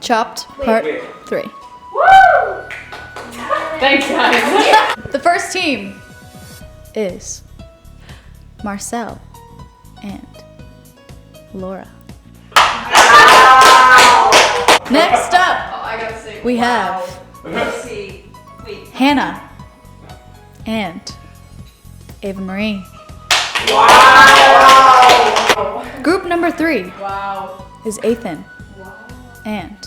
Chopped Part 3. Woo! Thanks, guys. The first team is Marcel and Laura. Next up, we have Hannah and Ava Marie. Wow! Group number 3 Wow. is Ethan and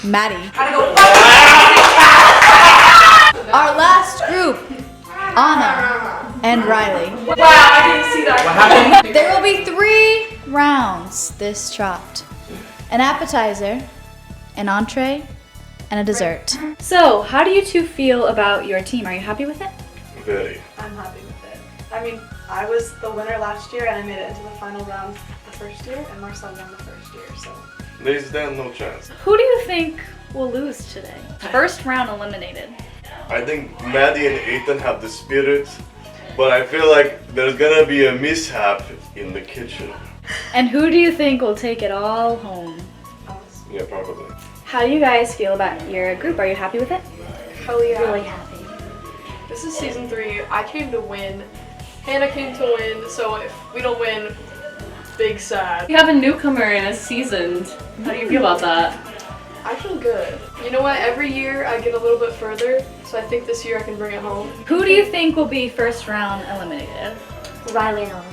Maddie. Our last group, Anna and Riley. Wow, I didn't see that. What happened? There will be 3 rounds this chopped. An appetizer, an entree, and a dessert. So, how do you two feel about your team? Are you happy with it? Very. I'm happy with it. I mean, I was the winner last year and I made it into the final round the first year, and Marcel won the first year, so. There is then no chance. Who do you think will lose today? First round eliminated. I think Maddie and Ethan have the spirit, but I feel like there's gonna be a mishap in the kitchen. And who do you think will take it all home? Us. Yeah, probably. How do you guys feel about your group? Are you happy with it? Hell yeah. Really happy. This is season 3. I came to win. Hannah came to win, so if we don't win, big sad. We have a newcomer and a seasoned. How do you feel about that? I feel good. You know what? Every year I get a little bit further, so I think this year I can bring it home. Who do you think will be first round eliminated? Riley and Anna.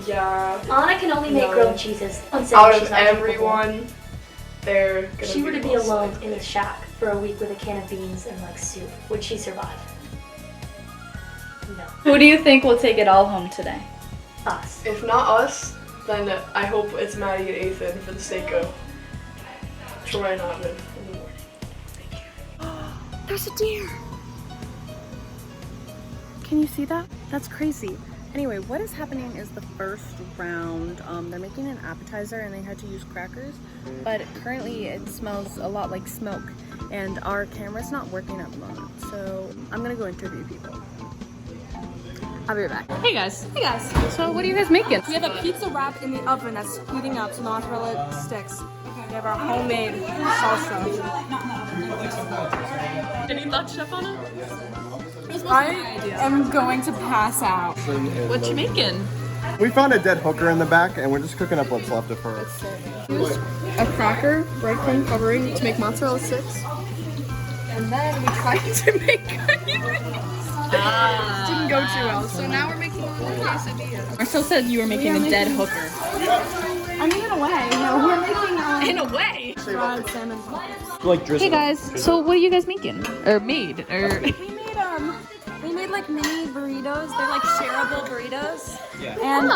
Yeah. Anna can only make No. grilled cheeses. Out of everyone, they're gonna If she were to be most alone likely. in the shack for a week with a can of beans and like soup, would she survive? No. Who do you think will take it all home today? Us. If not us, then I hope it's Maddie and Ethan for the sake of Troy and Ivan in the morning. There's a deer. Can you see that? That's crazy. Anyway, what is happening is the first round, they're making an appetizer and they had to use crackers, but currently it smells a lot like smoke and our camera's not working at the moment. So I'm gonna go interview people. I'll be right back. Hey guys. Hey guys. So what are you guys making? We have a pizza wrap in the oven that's heating up, so mozzarella sticks. We have our homemade salsa. Any thoughts, Chef Anna? I am going to pass out. What you making? We found a dead hooker in the back and we're just cooking up what's left of her. A cracker, breadcrumb covering to make mozzarella sticks. And then we tried to make didn't go too well, so now we're making quesadillas. Marcel said you were making a dead hooker. I mean, in a way. No, we're making In a way. fried salmon poppers. Like drizzle. Hey guys, so what are you guys making? Or made? Or We made like mini burritos. They're like shareable burritos. Yeah. And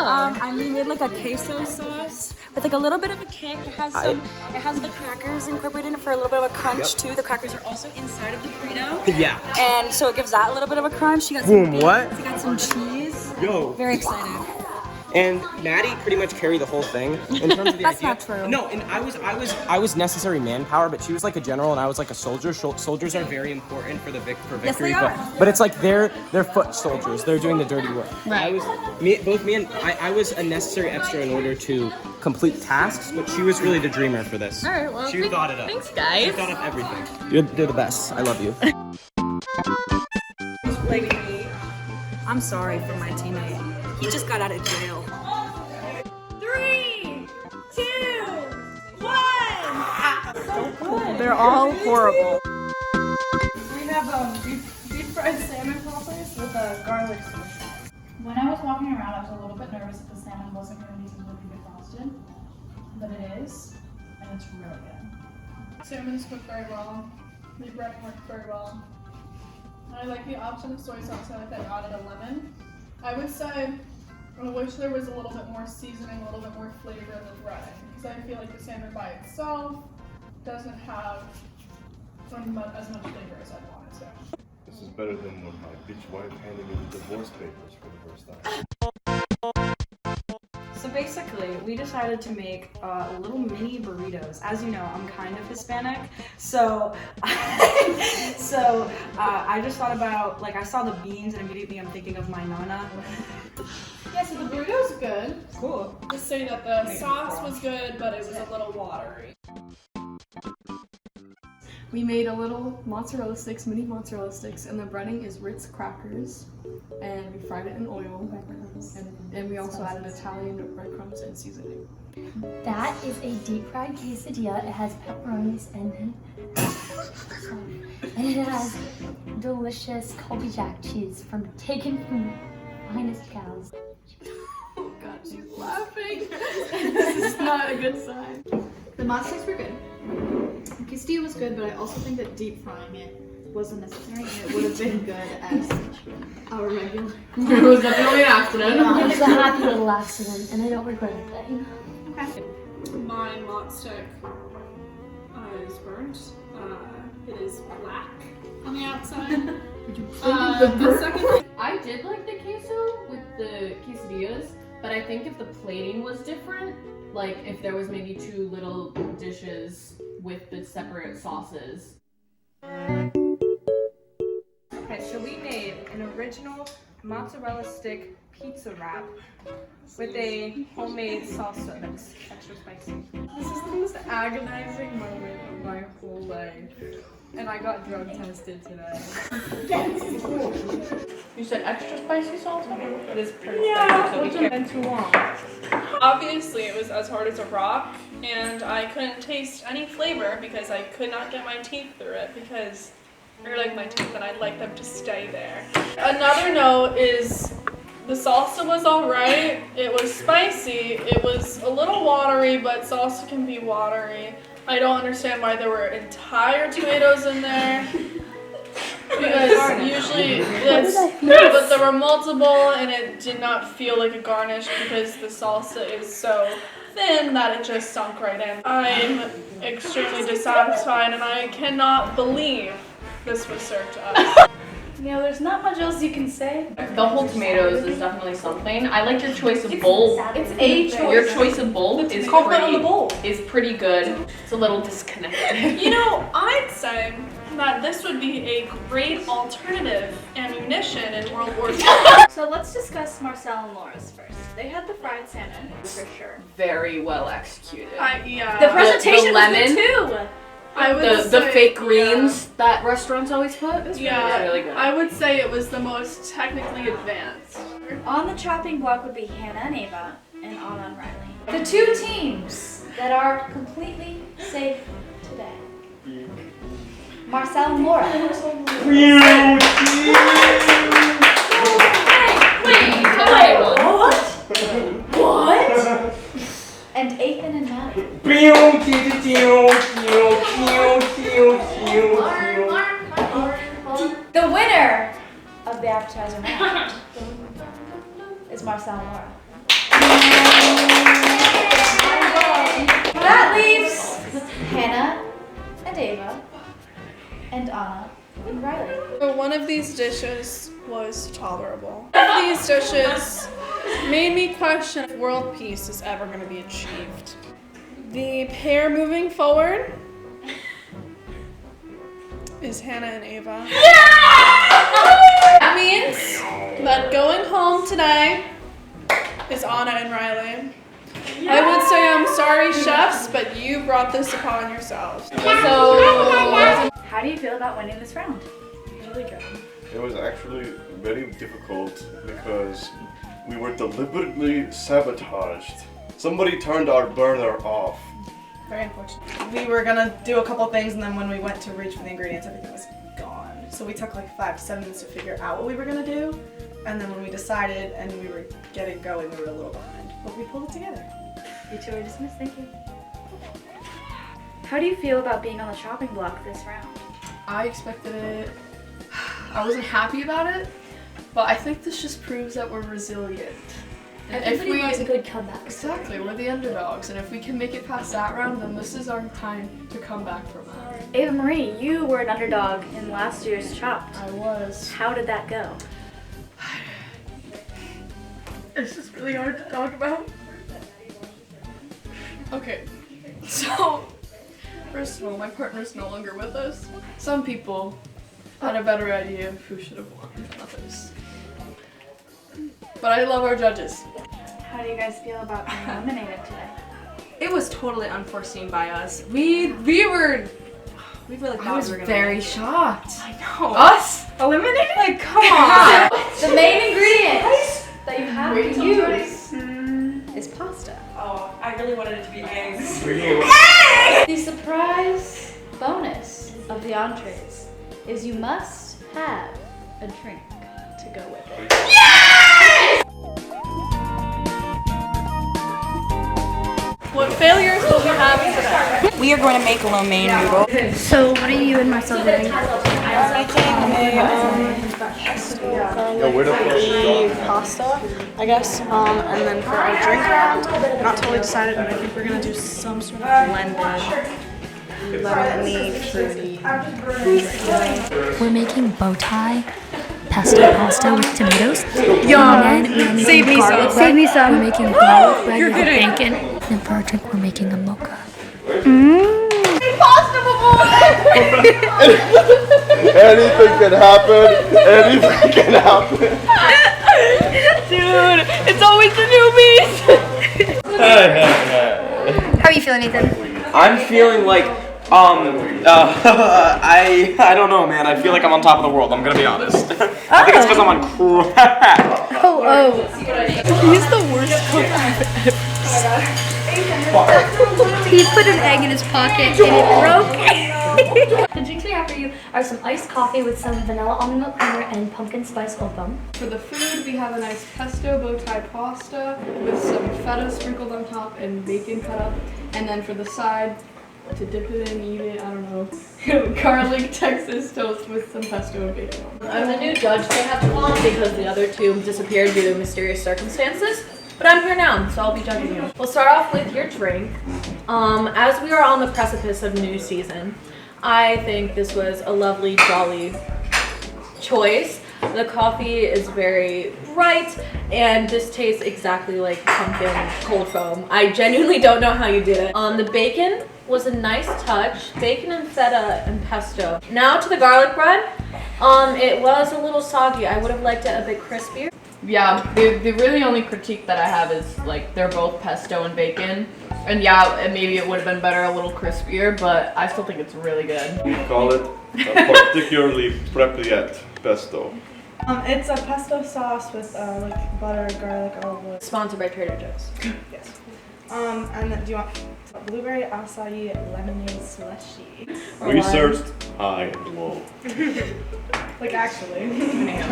we made like a queso sauce with like a little bit of a kick. It has the crackers incorporated in it for a little bit of a crunch too. The crackers are also inside of the burrito. Yeah. And so it gives that a little bit of a crunch. You got Boom, some what? beans, you got some cheese. Yo. Very excited. And Maddie pretty much carried the whole thing in terms of the That's idea. not true. No, and I was necessary manpower, but she was like a general and I was like a soldier. Soldiers are very important for victory. Yes, they are. But it's like they're foot soldiers. They're doing the dirty work. Right. I was a necessary extra in order to complete tasks, but she was really the dreamer for this. all right, well, She thought it up. Thanks, She guys. thought up everything. You're the best. I love you. I'm sorry for my teammate. He just got out of jail. 3, 2, 1. They're all horrible. We have deep fried salmon poppers with a garlic sauce. When I was walking around, I was a little bit nervous that the salmon wasn't going to be completely defrosted, but it is, and it's really good. Salmon's cooked very well. The bread worked very well. And I like the option of soy sauce. I like that I added a lemon. I would say I wish there was a little bit more seasoning, a little bit more flavor in the breading, because I feel like the salmon by itself doesn't have as much flavor as I'd want it to. This is better than when my bitch wife handed me the divorce papers for the first time. So basically, we decided to make little mini burritos. As you know, I'm kind of Hispanic, so I just thought about, like, I saw the beans and immediately I'm thinking of my nana. Yeah, so the burrito's good. Cool. Just say that the sauce was good, but it was a little watery. We made a little mozzarella sticks, mini mozzarella sticks, and the breading is Ritz crackers. And we fried it in oil. And we also added Italian breadcrumbs and seasoning. That is a deep fried quesadilla. It has pepperonis and it has delicious Colby Jack cheese taken from the finest cows. Oh god, she's laughing. This is not a good sign. The mozzarella were good. The quesadilla was good, but I also think that deep frying it wasn't necessary, and it would have been good as our regular. It was definitely an accident. It was a happy little accident, and I don't regret a thing. Okay. My mott stick is burnt. It is black on the outside. The second thing, I did like the queso with the quesadillas, but I think if the plating was different, like if there was maybe 2 little dishes with the separate sauces. Okay, so we made an original mozzarella stick pizza wrap with a homemade salsa that's extra spicy. This is the most agonizing moment of my whole life. And I got drug tested today. You said extra spicy salsa? It is pretty spicy, so we can't been too long. obviously it was as hard as a rock, and I couldn't taste any flavor because I could not get my teeth through it because I really like my teeth and I'd like them to stay there. Another note is the salsa was alright. It was spicy. It was a little watery, but salsa can be watery. I don't understand why there were entire tomatoes in there. Because usually it's, but there were multiple and it did not feel like a garnish because the salsa is so thin that it just sunk right in. I'm extremely dissatisfied and I cannot believe this was served to us. You know, there's not much else you can say. The whole tomatoes is definitely something. I like your choice of bowl. It's a choice. Your choice of bowl is pretty good. It's a little disconnected. You know, I'd say that this would be a great alternative ammunition in World War II. So let's discuss Marcel and Laura's first. They had the fried salmon, for sure. Very well executed. Yeah. The presentation the was lemon. good too. I would The say, fake greens that restaurants always put. Yeah, really good. I would say it was the most technically advanced. On the chopping block would be Hannah and Ava and Anna and Riley. The two teams that are completely safe today. Marcel and Laura. What? And Ethan and Maddie. The winner of the appetizer round is Marcel and Laura. That leaves Hannah and Ava and Anna and Riley. So one of these dishes was tolerable. One of these dishes made me question if world peace is ever going to be achieved. The pair moving forward is Hannah and Ava. That means that going home today is Anna and Riley. I would say I'm sorry, chefs, but you brought this upon yourselves. So, How do you feel about winning this round? Really good. It was actually very difficult because we were deliberately sabotaged. Somebody turned our burner off. Very unfortunate. We were gonna do a couple things, and then when we went to reach for the ingredients, everything was gone. So we took like 5 to 7 minutes to figure out what we were gonna do, and then when we decided and we were getting going, we were a little behind. But we pulled it together. You two are dismissed, thank you. How do you feel about being on the chopping block this round? I expected it. I wasn't happy about it, but I think this just proves that we're resilient. And Everybody loves a good comeback. Exactly, we're the underdogs, and if we can make it past that round, then this is our time to come back from that. Ava Marie, you were an underdog in last year's Chopped. I was. How did that go? It's just really hard to talk about. Okay, so first of all, my partner's no longer with us. Some people had a better idea of who should have won than others. but I love our judges. How do you guys feel about being eliminated today? It was totally unforeseen by us. We really thought I was we were gonna very make it. shocked. I know. Us? Eliminated? Like, come on. The main ingredient that you have to use is pasta. Oh, I really wanted it to be eggs. The surprise bonus of the entrees is you must have a drink to go with it. What failures will we have today? We are going to make lo mein noodle. So what are you and Marcel doing? Pasta, I guess. And then for our drink round, not totally decided, but I think we're gonna do some sort of blended lemony, fruity. We're making bow tie pesto pasta with tomatoes. Yum! And then we're Save making me garlic some. bread. Save me some. We're making garlic bread You're with kidding. bacon. And for our drink, we're making a mocha. Anything can happen. Anything can happen. Dude, it's always the newbies! How are you feeling, Ethan? I'm feeling like, I don't know, man. I feel like I'm on top of the world. I'm gonna be honest. I think it's because I'm on crack. Oh. He's the worst cook I've ever He put an egg in his pocket and it broke. The drinks we have for you are some iced coffee with some vanilla almond milk creamer and pumpkin spice oat bomb. For the food, we have a nice pesto bow tie pasta with some feta sprinkled on top and bacon cut up. And then for the side, to dip it in, eat it, I don't know, garlic Texas toast with some pesto and bacon on it. I'm the new judge they have to on because the other two disappeared due to mysterious circumstances. But I'm here now, so I'll be judging you. We'll start off with your drink. As we are on the precipice of new season, I think this was a lovely, jolly choice. The coffee is very bright, and this tastes exactly like pumpkin cold foam. I genuinely don't know how you did it. The bacon was a nice touch. Bacon and feta and pesto. Now to the garlic bread. It was a little soggy. I would have liked it a bit crispier. Yeah, the really only critique that I have is like they're both pesto and bacon. And yeah, maybe it would have been better a little crispier, but I still think it's really good. We call it particularly prepped pesto. It's a pesto sauce with like butter, garlic, olive oil. Sponsored by Trader Joe's. Yes. And then do you want blueberry acai lemonade slushy? We searched high and low. Like actually.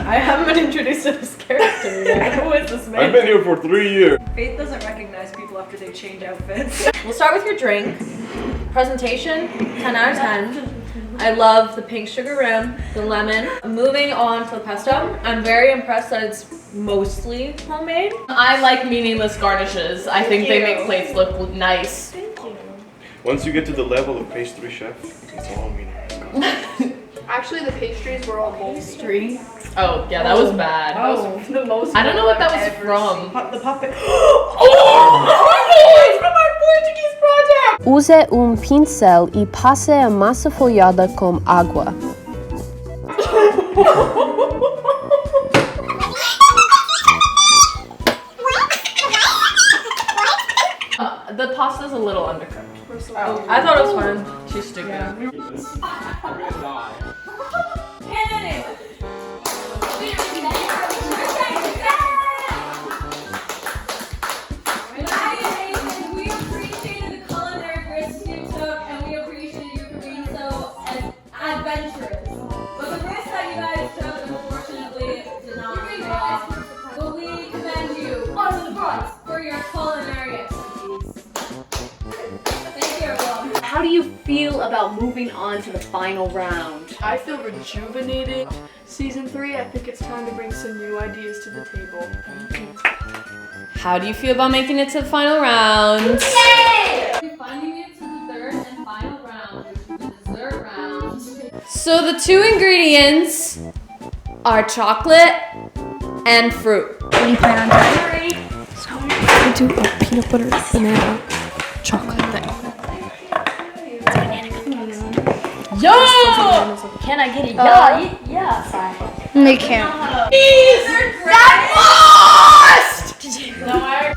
I haven't been introduced to this character yet. Who is this man? I've been here for 3 years. Faith doesn't recognize people after they change outfits. We'll start with your drink. Presentation, 10 out of 10. I love the pink sugar rim, the lemon. Moving on to the pesto, I'm very impressed that it's mostly homemade. I like meaningless garnishes. I think they make plates look nice. Once you get to the level of pastry chef, it's all meaningless. Actually, the pastries were all pastry. Oh, yeah, that was bad. That was the most. I don't know what that was from. The puppet. Oh, it's from our Portuguese project! Use pincel y pase a masa folhada com água. The pasta's a little undercooked. I thought it was fun. She's stupid. I'm gonna die. We appreciated the culinary risks you took, and we appreciate you for being so adventurous. But the risk that you guys took, unfortunately, did not pay off. But we commend you onto the front for your culinary expertise. Thank you, everyone. How do you feel about moving on to the final round? I feel rejuvenated. Season 3, I think it's time to bring some new ideas to the table. How do you feel about making it to the final round? We're finding it to the third and final round, which is the dessert round. So the two ingredients are chocolate and fruit. What do you plan on doing? So I do a peanut butter banana chocolate thing. Yo! Can I get a yeah sign? They can't. These are That lost! No, I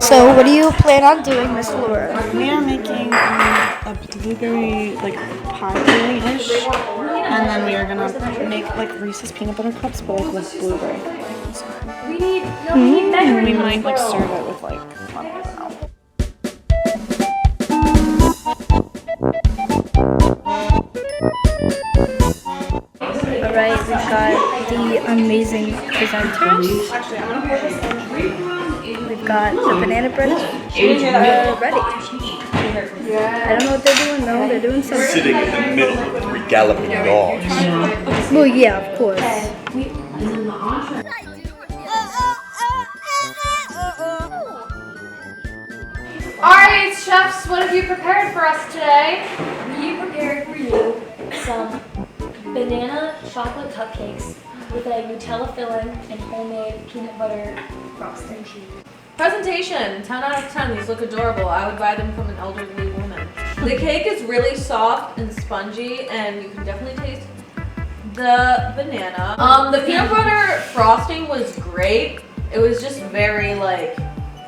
So, what do you plan on doing, Miss Laura? We are making a blueberry like pie filling-ish, and then we are gonna make like Reese's peanut butter cups, but like with blueberry. We need measuring We cups, might like bro. serve it with like I don't know. Alright, we've got the amazing presenters. We've got the banana bread ready. I don't know what they're doing though, they're doing something. Sitting in the middle of 3 galloping dogs. Well, yeah, of course. Alright, chefs, what have you prepared for us today? We prepared for you some banana chocolate cupcakes with a Nutella filling and homemade peanut butter frosting. Presentation, 10 out of 10. These look adorable. I would buy them from an elderly woman. The cake is really soft and spongy, and you can definitely taste the banana. The peanut butter frosting was great. It was just very like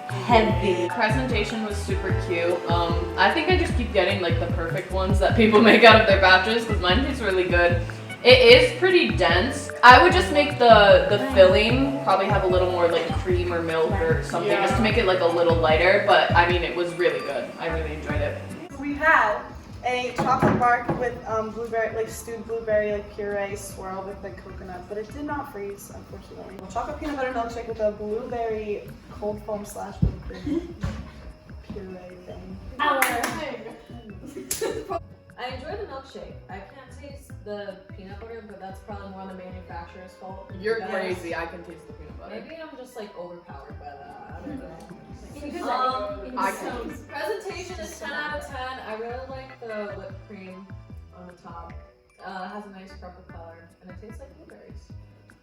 heavy. Presentation was super cute. I think I just keep getting like the perfect ones that people make out of their batches because mine tastes really good. It is pretty dense. I would just make the filling probably have a little more like cream or milk or something just to make it like a little lighter, but I mean it was really good. I really enjoyed it. We had a chocolate bark with blueberry, like stewed blueberry, like puree swirled with like coconut, but it did not freeze, unfortunately. Chocolate peanut butter milkshake with a blueberry cold foam / whipped cream puree thing. I enjoy the milkshake. I can't taste the peanut butter, but that's probably more on the manufacturer's fault. You're crazy. I can taste the peanut butter. Maybe I'm just like overpowered by that. I don't know. I can. Presentation is 10 out of 10. I really like the whipped cream on the top. It has a nice purple color, and it tastes like blueberries.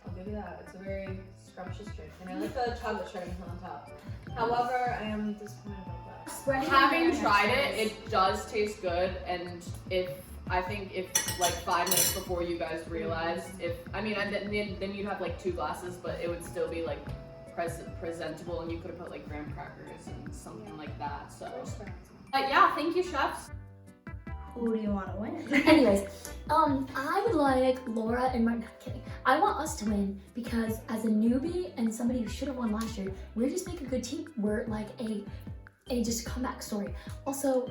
I'll give you that. It's a very scrumptious drink, and I like the chocolate shavings on top. However, I am disappointed about that. Having tried it, it does taste good, and I think if like 5 minutes before you guys realized, then you'd have like 2 glasses, but it would still be like presentable, and you could have put like graham crackers and something like that. So, yeah, thank you, chefs. Who do you want to win? Anyways, I would like Laura and Martin. Not kidding. I want us to win because as a newbie and somebody who should have won last year, we're just making a good team. We're like a just comeback story. Also,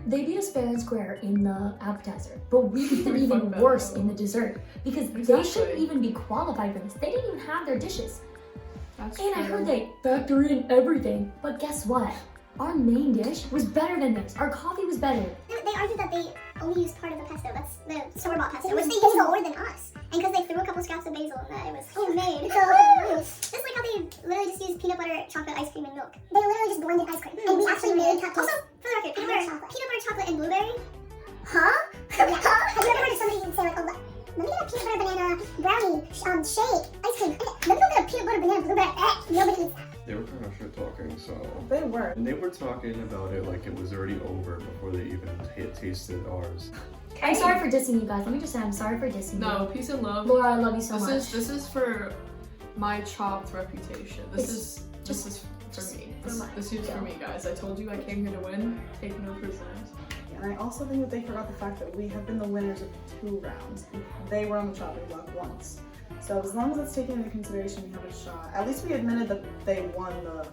they beat us fair and square in the appetizer, but we beat them even worse in the dessert because they shouldn't even be qualified for this. They didn't even have their dishes. I heard they factor in everything, but guess what? Our main dish was better than theirs. Our coffee was better. They argued that they only used part of the pesto. That's the store-bought pesto, which they used more than us. And because they threw a couple scraps of basil in that, it was homemade. So just like how they literally just used peanut butter, chocolate, ice cream, and milk. They literally just blended ice cream. And we actually made cupcakes. Also, for the record, peanut butter, chocolate, and blueberry. Huh? Have you ever heard of somebody say like, oh, let me get a peanut butter banana brownie shake, ice cream. Let me go get a peanut butter banana blueberry. Nobody eats that. They were kind of shit talking, so. They were. And they were talking about it like it was already over before they even tasted ours. I'm sorry for dissing you guys. Let me just say I'm sorry for dissing you. No, peace and love. Laura, I love you so much. This is for my chopped reputation. This is for me. This is for me, guys. I told you I came here to win. Take no prisoners. And I also think that they forgot the fact that we have been the winners of 2 rounds. They were on the chopping block once. So as long as it's taken into consideration, we have a shot. At least we admitted that they won the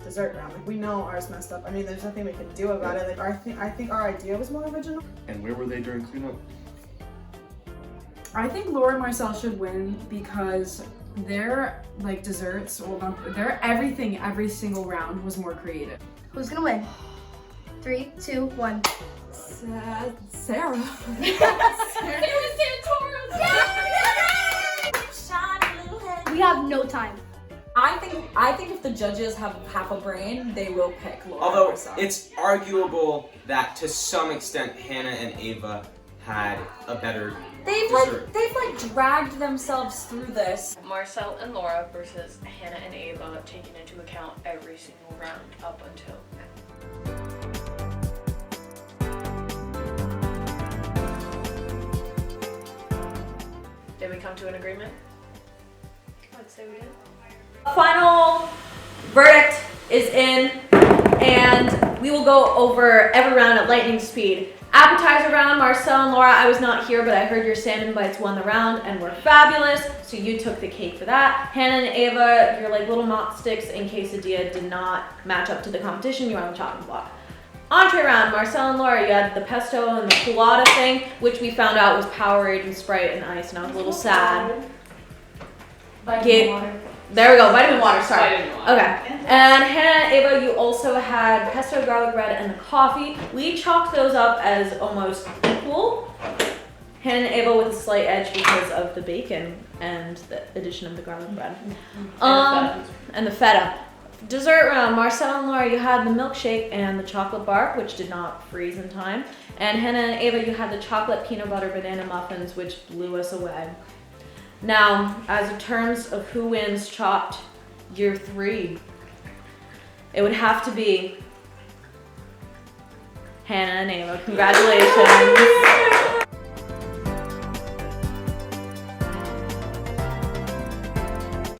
dessert round. Like, we know ours messed up. I mean, there's nothing we can do about it. Like, I think our idea was more original. And where were they during cleanup? I think Laura and Marcel should win because their like desserts, their everything, every single round was more creative. Who's gonna win? 3, 2, 1. Sarah. We have no time. I think if the judges have half a brain, they will pick Laura. Although it's arguable that to some extent Hannah and Ava had a better They've like dragged themselves through this. Marcel and Laura versus Hannah and Ava, taking into account every single round up until now. come to an agreement? I'd say we did. Final verdict is in, and we will go over every round at lightning speed. Appetizer round, Marcel and Laura, I was not here, but I heard your salmon bites won the round and were fabulous, so you took the cake for that. Hannah and Ava, your like little mott sticks and quesadilla did not match up to the competition. You were on the chopping block. Entree round, Marcel and Laura, you had the pesto and the colada thing, which we found out was Powerade and Sprite and ice, and I was a little sad. There we go, vitamin water, sorry. Okay. And Hannah and Ava, you also had pesto, garlic bread, and the coffee. We chalked those up as almost equal. Hannah and Ava with a slight edge because of the bacon and the addition of the garlic bread. And the feta. Dessert round, Marcel and Laura, you had the milkshake and the chocolate bar, which did not freeze in time. And Hannah and Ava, you had the chocolate peanut butter banana muffins, which blew us away. Now, as in terms of who wins Chopped Year 3, it would have to be Hannah and Ava. Congratulations.